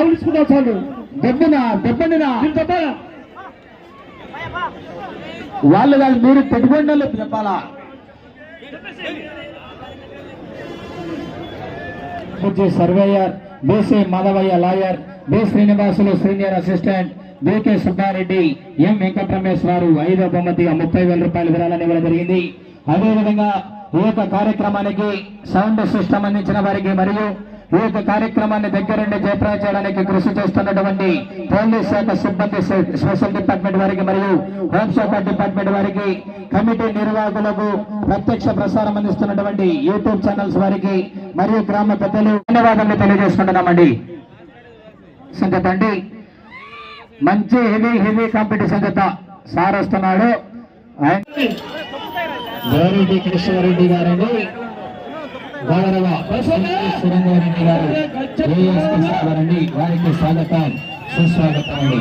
తీసుకుంటా చాలు. దెబ్బనా దెబ్బనినా వాళ్ళు కాదు, మీరు పెట్టుకోండి చెప్పాలా. సర్వేయర్ బేసే Madhavaiah lawyer, B Srinivasulu senior assistant, BK Subbareddy, M Venkataramesh వారు 5వ బహుమతిగా 30,000 రూపాయలు విరాళాన్ని ఇవ్వడం జరిగింది. అదేవిధంగా ఈ యొక్క కార్యక్రమానికి సౌండ్ సిస్టమ్ అందించిన వారికి మరియు ఈ యొక్క కార్యక్రమాన్ని దగ్గరుండి జయప్రదం చేయడానికి కృషి చేస్తున్నటువంటి పోలీస్ శాఖ సిబ్బంది, స్పెషల్ డిపార్ట్మెంట్ వారికి మరియు హోంశాఖ డిపార్ట్మెంట్ వారికి, కమిటీ నిర్వాహకులకు, ప్రత్యక్ష ప్రసారం అందిస్తున్నటువంటి యూట్యూబ్ ఛానల్స్ వారికి మరియు గ్రామ పెద్దలు ధన్యవాదాలు తెలియజేసుకుంటున్నామండి. సంగతండి మంచి హెవీ కాంపిటీషన్ జత సార్ వస్తున్నాడు. గౌరెడ్డి కృష్ణారెడ్డి గారండి, గౌరవ సురంగారెడ్డి గారు ఏఎస్పీ వారికి స్వాగతం సుస్వాగతం అండి.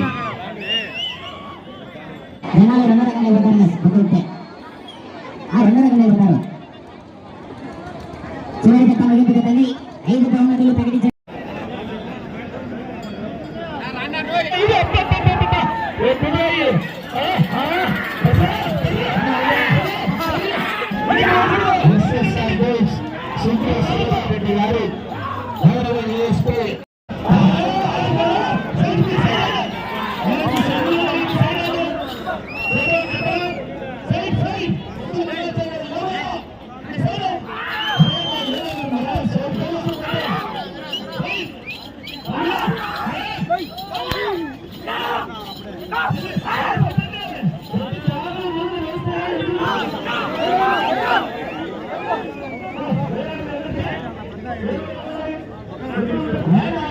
Yeah.